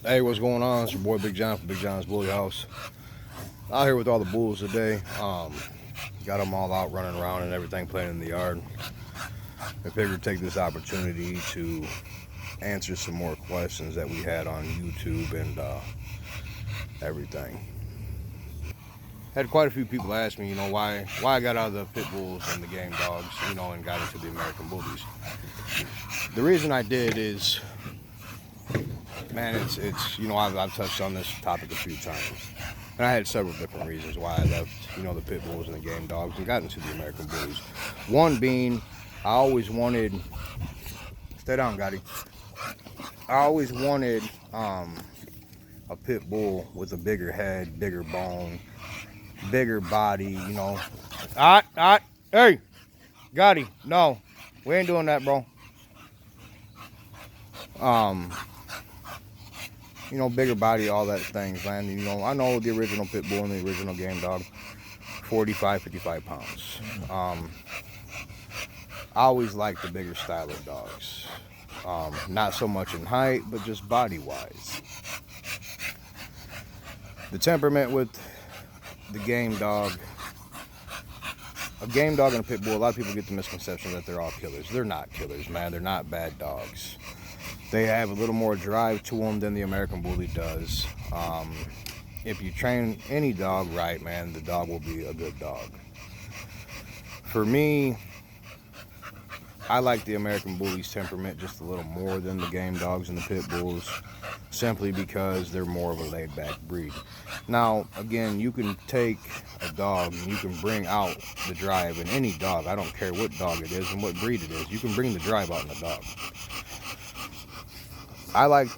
Hey, what's going on? It's your boy Big John from Big John's Bully House. Out here with all the bulls today. Got them all out running around and everything, playing in the yard. I figured take this opportunity to answer some more questions that we had on YouTube and everything. Had quite a few people ask me, why I got out of the pit bulls and the game dogs, and got into the American bullies. The reason I did is, man, it's I've touched on this topic a few times, and I had several different reasons why I left the pit bulls and the game dogs and got into the American bullies. One being, I always wanted, stay down, Gotti. I always wanted a pit bull with a bigger head, bigger bone, bigger body. Hey, Gotti, no, we ain't doing that, bro. Bigger body, all that things, man. I know the original pit bull and the original game dog, 45, 55 pounds. I always liked the bigger style of dogs. Not so much in height, but just body-wise. The temperament with the game dog, a game dog and a pit bull, a lot of people get the misconception that they're all killers. They're not killers, man. They're not bad dogs. They have a little more drive to them than the American bully does. If you train any dog right, man, the dog will be a good dog. For me, I like the American bully's temperament just a little more than the game dogs and the pit bulls, simply because they're more of a laid-back breed. Now, again, you can take a dog and you can bring out the drive in any dog. I don't care what dog it is and what breed it is. You can bring the drive out in a dog. I like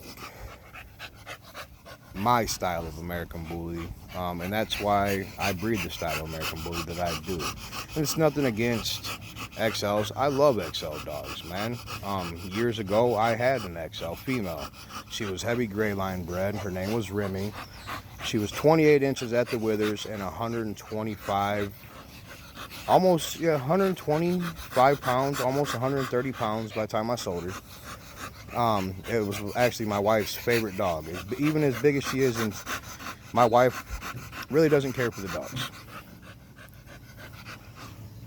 my style of American bully, and that's why I breed the style of American bully that I do. And it's nothing against XLs. I love XL dogs, man. Years ago, I had an XL female. She was heavy gray line bred. Her name was Remy. She was 28 inches at the withers and 125, almost, 125 pounds, almost 130 pounds by the time I sold her. It was actually my wife's favorite dog. Even as big as she is, and my wife really doesn't care for the dogs.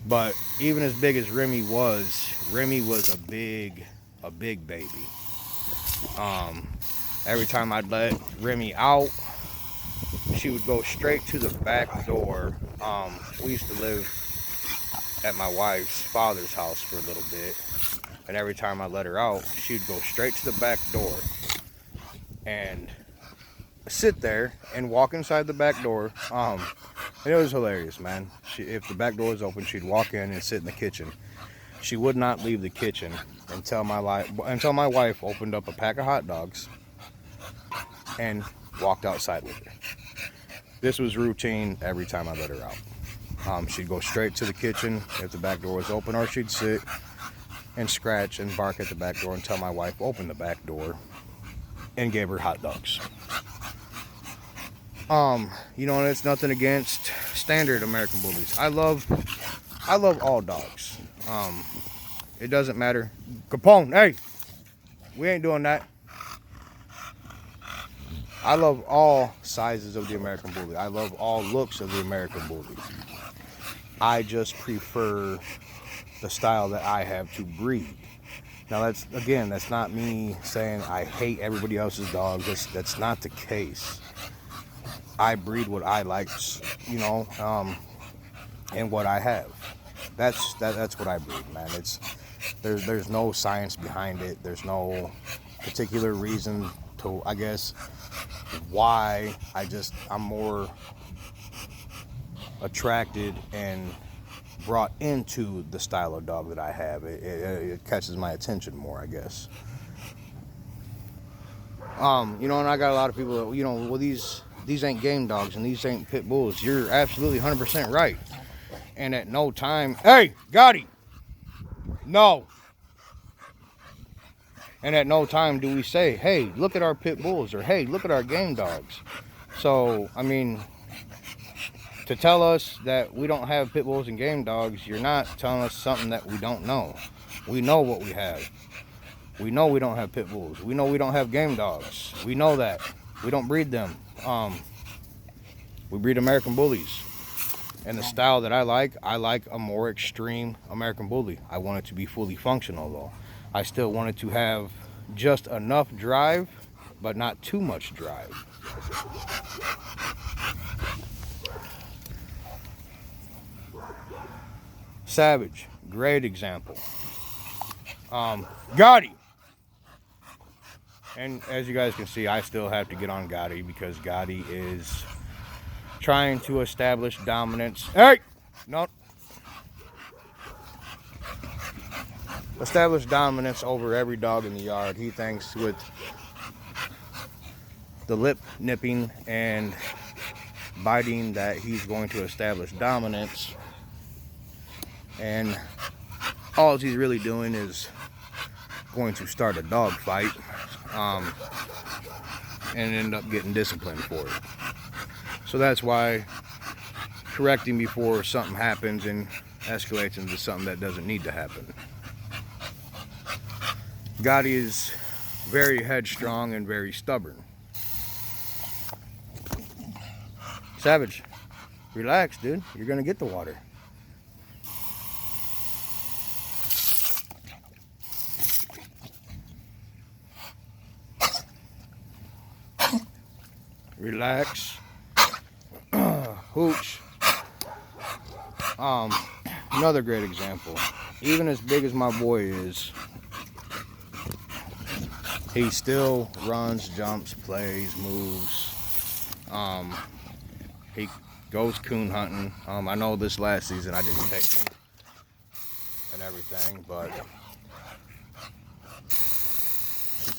But even as big as Remy was a big baby. Every time I'd let Remy out, she would go straight to the back door. We used to live at my wife's father's house for a little bit. And every time I let her out, she'd go straight to the back door and sit there and walk inside the back door. And it was hilarious, man. If the back door was open, she'd walk in and sit in the kitchen. She would not leave the kitchen until my wife opened up a pack of hot dogs and walked outside with her. This was routine every time I let her out. She'd go straight to the kitchen if the back door was open, or she'd sit and scratch and bark at the back door until my wife opened the back door and gave her hot dogs. And it's nothing against standard American bullies. I love all dogs. It doesn't matter. Capone, hey, we ain't doing that. I love all sizes of the American bully. I love all looks of the American bully. I just prefer the style that I have to breed. Now that's not me saying I hate everybody else's dogs. That's not the case. I breed what I like, and what I have. That's what I breed, man. There's no science behind it. There's no particular reason to, I guess, why. I'm more attracted and brought into the style of dog that I have. It catches my attention more, I guess. And I got a lot of people that, well, these ain't game dogs and these ain't pit bulls. You're absolutely 100% right. And at no time, hey, Gotti, no. And at no time do we say, hey, look at our pit bulls, or hey, look at our game dogs. So, I mean, to tell us that we don't have pit bulls and game dogs, you're not telling us something that we don't know. We know what we have. We know we don't have pit bulls. We know we don't have game dogs. We know that. We don't breed them. We breed American bullies. And the style that I like a more extreme American bully. I want it to be fully functional though. I still want it to have just enough drive, but not too much drive. Savage, great example. Gotti. And as you guys can see, I still have to get on Gotti because Gotti is trying to establish dominance. Hey! No. Establish dominance over every dog in the yard. He thinks with the lip nipping and biting that he's going to establish dominance. And all he's really doing is going to start a dog fight and end up getting disciplined for it. So that's why correcting before something happens and escalates into something that doesn't need to happen. Gotti is very headstrong and very stubborn. Savage, relax, dude. You're gonna get the water. Relax. Hooch. Another great example. Even as big as my boy is, he still runs, jumps, plays, moves. He goes coon hunting. I know this last season I didn't take him and everything, but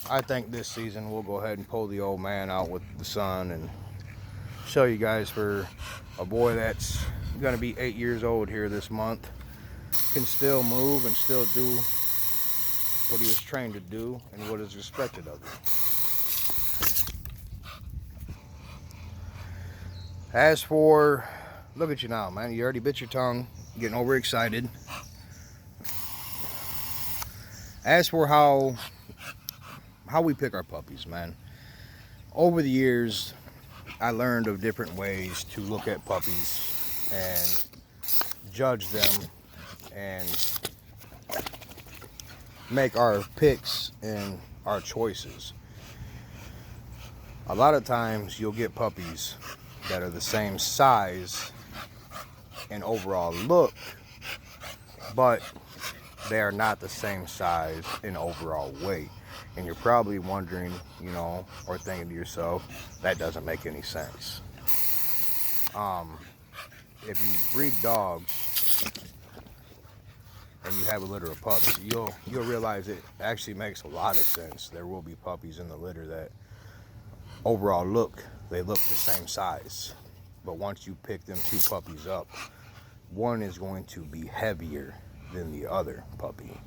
I think this season we'll go ahead and pull the old man out with the son and show you guys for a boy that's gonna be 8 years old here this month, can still move and still do what he was trained to do and what is expected of him. As for, look at you now, man, you already bit your tongue, getting overexcited. As for how we pick our puppies, man, over the years I learned of different ways to look at puppies and judge them and make our picks and our choices. A lot of times you'll get puppies that are the same size and overall look, but they are not the same size and overall weight. And you're probably wondering, you know, or thinking to yourself, that doesn't make any sense. If you breed dogs and you have a litter of pups, you'll realize it actually makes a lot of sense. There will be puppies in the litter that overall they look the same size. But once you pick them two puppies up, one is going to be heavier than the other puppy.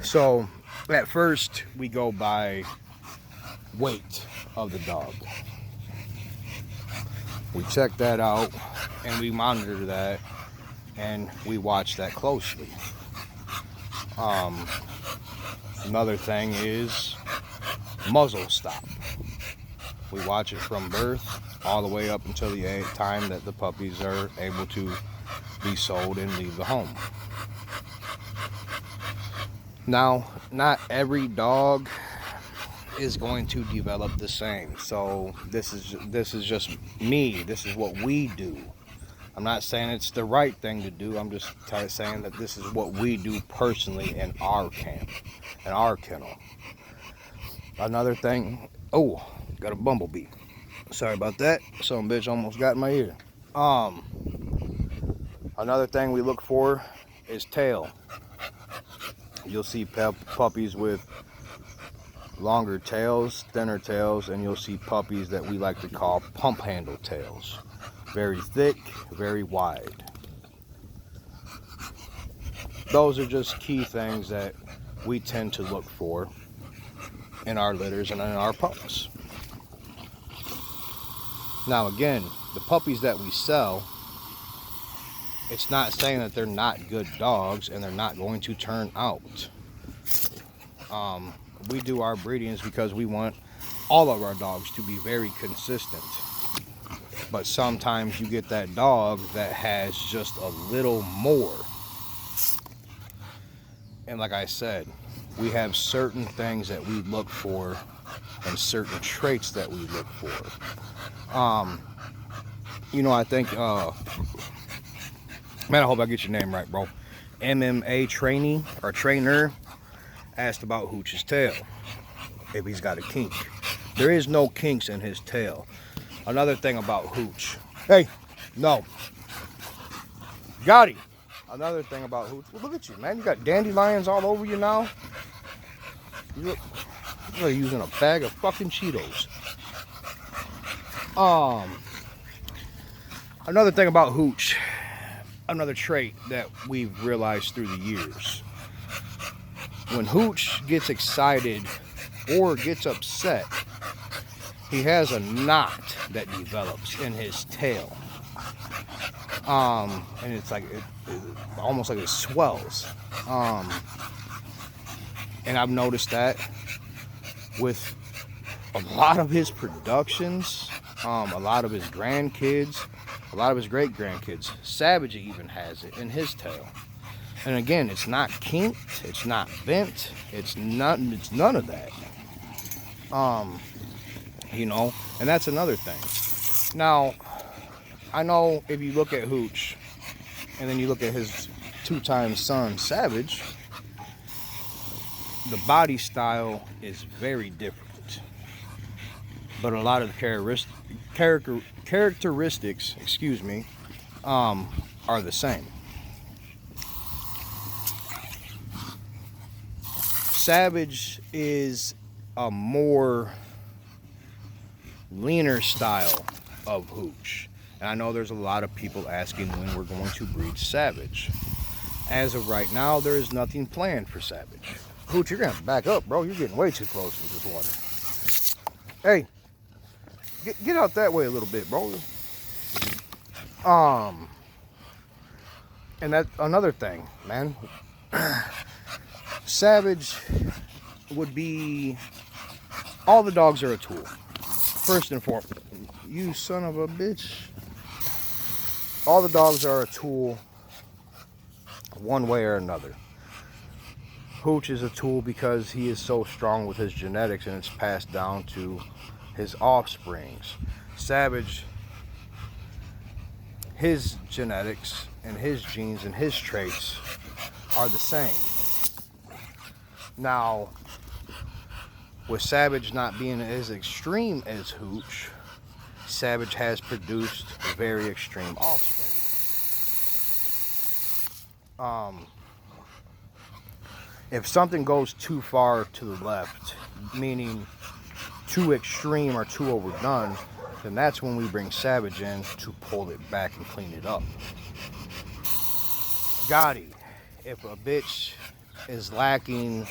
So at first we go by weight of the dog. We check that out and we monitor that and we watch that closely. Another thing is muzzle stop. We watch it from birth all the way up until the time that the puppies are able to be sold and leave the home. Now, not every dog is going to develop the same. So this is just me. This is what we do. I'm not saying it's the right thing to do. I'm just saying that this is what we do personally in our camp, in our kennel. Another thing, oh, got a bumblebee. Sorry about that. Some bitch almost got in my ear. Another thing we look for is tail. You'll see puppies with longer tails, thinner tails, and you'll see puppies that we like to call pump handle tails. Very thick, very wide. Those are just key things that we tend to look for in our litters and in our pups. Now again, the puppies that we sell, it's not saying that they're not good dogs and they're not going to turn out. We do our breedings because we want all of our dogs to be very consistent. But sometimes you get that dog that has just a little more. And like I said, we have certain things that we look for and certain traits that we look for. You know, I think, man, I hope I get your name right, bro. MMA trainee or trainer asked about Hooch's tail, if he's got a kink. There is no kinks in his tail. Another thing about Hooch. Hey, no. Got him. Another thing about Hooch. Well, look at you, man. You got dandelions all over you now. You look like using a bag of fucking Cheetos. Another thing about Hooch. Another trait that we've realized through the years. When Hooch gets excited or gets upset, he has a knot that develops in his tail. And it's like it almost like it swells. And I've noticed that with a lot of his productions, a lot of his grandkids, a lot of his great grandkids. Savage even has it in his tail. And again, it's not kinked, it's not bent, it's none of that. You know, and that's another thing. Now, I know if you look at Hooch and then you look at his two-time son, Savage, the body style is very different. But a lot of the characteristics, excuse me, are the same. Savage is a more leaner style of Hooch. And I know there's a lot of people asking when we're going to breed Savage. As of right now, there is nothing planned for Savage. Hooch, you're going to back up, bro. You're getting way too close to this water. Hey, get out that way a little bit, bro. And that's another thing, man. Savage would be, all the dogs are a tool. First and foremost, you son of a bitch. All the dogs are a tool one way or another. Hooch is a tool because he is so strong with his genetics and it's passed down to his offsprings. Savage, his genetics and his genes and his traits are the same. Now, with Savage not being as extreme as Hooch, Savage has produced very extreme offspring. If something goes too far to the left, meaning too extreme or too overdone, then that's when we bring Savage in to pull it back and clean it up. Gotti, if a bitch is lacking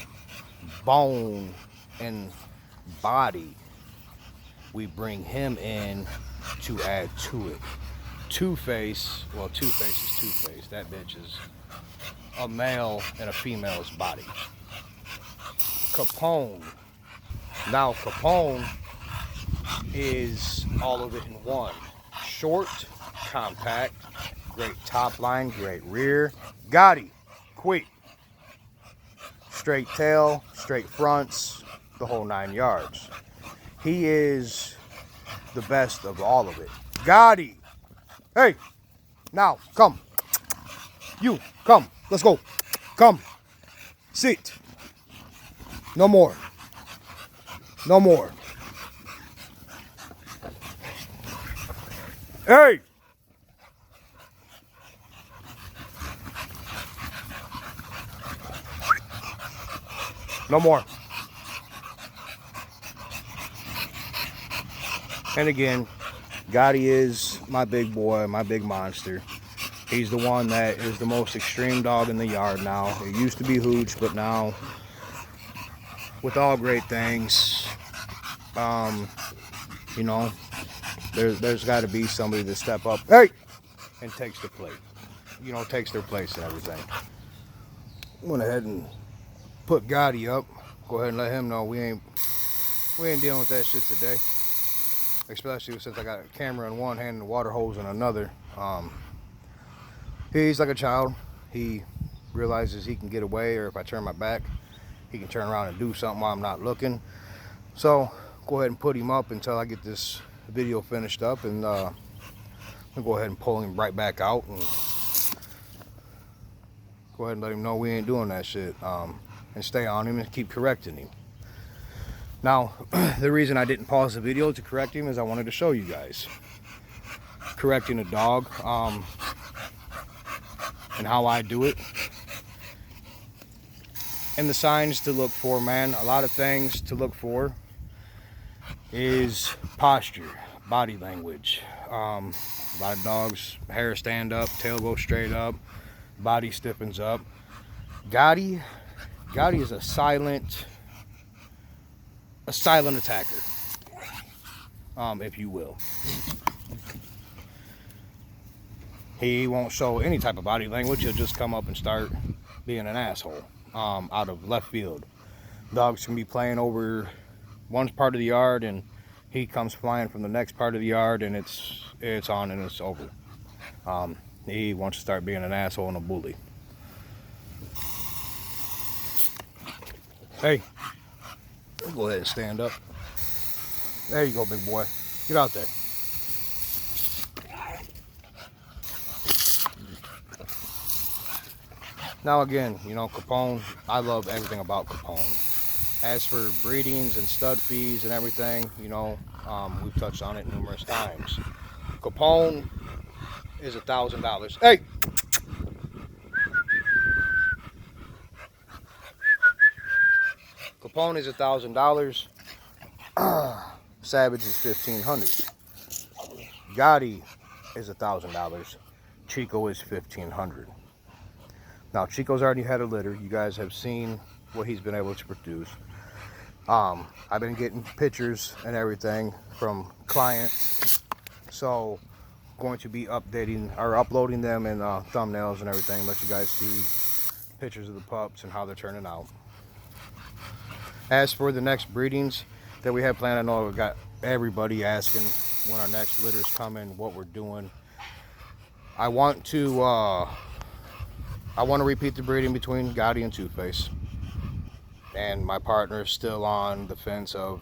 bone and body, we bring him in to add to it. Two-Face, well, Two-Face is Two-Face. That bitch is a male and a female's body. Capone. Now, Capone is all of it in one. Short, compact, great top line, great rear. Gotti, quick. Straight tail, straight fronts, the whole 9 yards. He is the best of all of it. Gotti. Hey, now, come. You, come. Let's go. Come. Sit. No more. No more. Hey. No more. And again, Gotti is my big boy, my big monster. He's the one that is the most extreme dog in the yard now. It used to be Hooch, but now, with all great things, you know, there's got to be somebody to step up, hey, and takes the plate. You know, takes their place and everything. Went ahead and put Gotti up. go ahead and let him know we ain't dealing with that shit today. Especially since I got a camera in one hand and a water hose in another. He's like a child. He realizes he can get away, or if I turn my back, he can turn around and do something while I'm not looking. So go ahead and put him up until I get this video finished up, and I'll go ahead and pull him right back out and go ahead and let him know we ain't doing that shit, and stay on him and keep correcting him. Now, the reason I didn't pause the video to correct him is I wanted to show you guys correcting a dog, and how I do it, and the signs to look for, man. A lot of things to look for is posture, body language. A lot of dogs, hair stand up, tail goes straight up, body stiffens up. Gotti is a silent attacker, if you will. He won't show any type of body language. He'll just come up and start being an asshole, out of left field. Dogs can be playing over one part of the yard, and he comes flying from the next part of the yard, and it's on and it's over. He wants to start being an asshole and a bully. Hey, go ahead and stand up. There you go, big boy. Get out there. Now again, you know, Capone, I love everything about Capone. As for breedings and stud fees and everything, you know, we've touched on it numerous times. Capone is $1,000. Hey! Capone is $1,000. Savage is $1,500. Gotti is $1,000. Chico is $1,500. Now, Chico's already had a litter. You guys have seen what he's been able to produce. I've been getting pictures and everything from clients, so going to be updating or uploading them in thumbnails and everything, let you guys see pictures of the pups and how they're turning out. As for the next breedings that we have planned, I know we've got everybody asking when our next litter's coming, what we're doing. I want to repeat the breeding between Gotti and Two-Face. And my partner is still on the fence of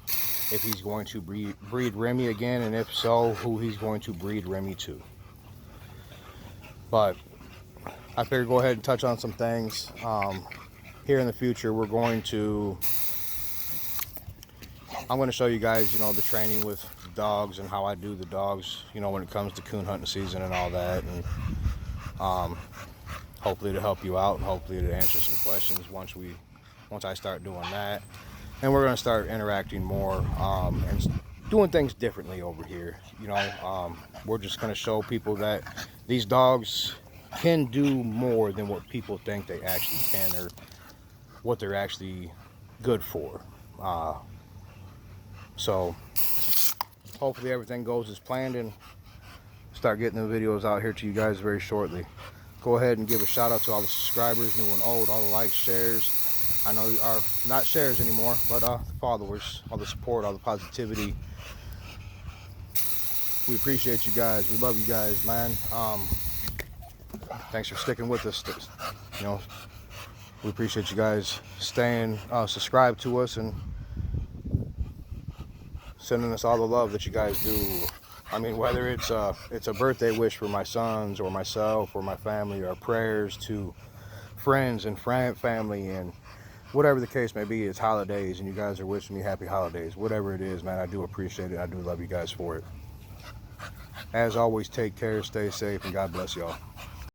if he's going to breed Remy again, and if so, who he's going to breed Remy to. But I figured go ahead and touch on some things. Here in the future, I'm going to show you guys, you know, the training with dogs and how I do the dogs, you know, when it comes to coon hunting season and all that. And hopefully to help you out, and hopefully to answer some questions once I start doing that. And we're going to start interacting more and doing things differently over here. You know, we're just going to show people that these dogs can do more than what people think they actually can, or what they're actually good for. So hopefully everything goes as planned, and start getting the videos out here to you guys very shortly. Go ahead and give a shout out to all the subscribers, new and old, all the likes, shares. I know you are not shares anymore, but the followers, all the support, all the positivity. We appreciate you guys. We love you guys, man. Thanks for sticking with us. You know, we appreciate you guys staying subscribed to us and sending us all the love that you guys do. I mean, whether it's a birthday wish for my sons or myself or my family, or prayers to friends and family, and whatever the case may be, it's holidays and you guys are wishing me happy holidays. Whatever it is, man, I do appreciate it. I do love you guys for it. As always, take care, stay safe, and God bless y'all.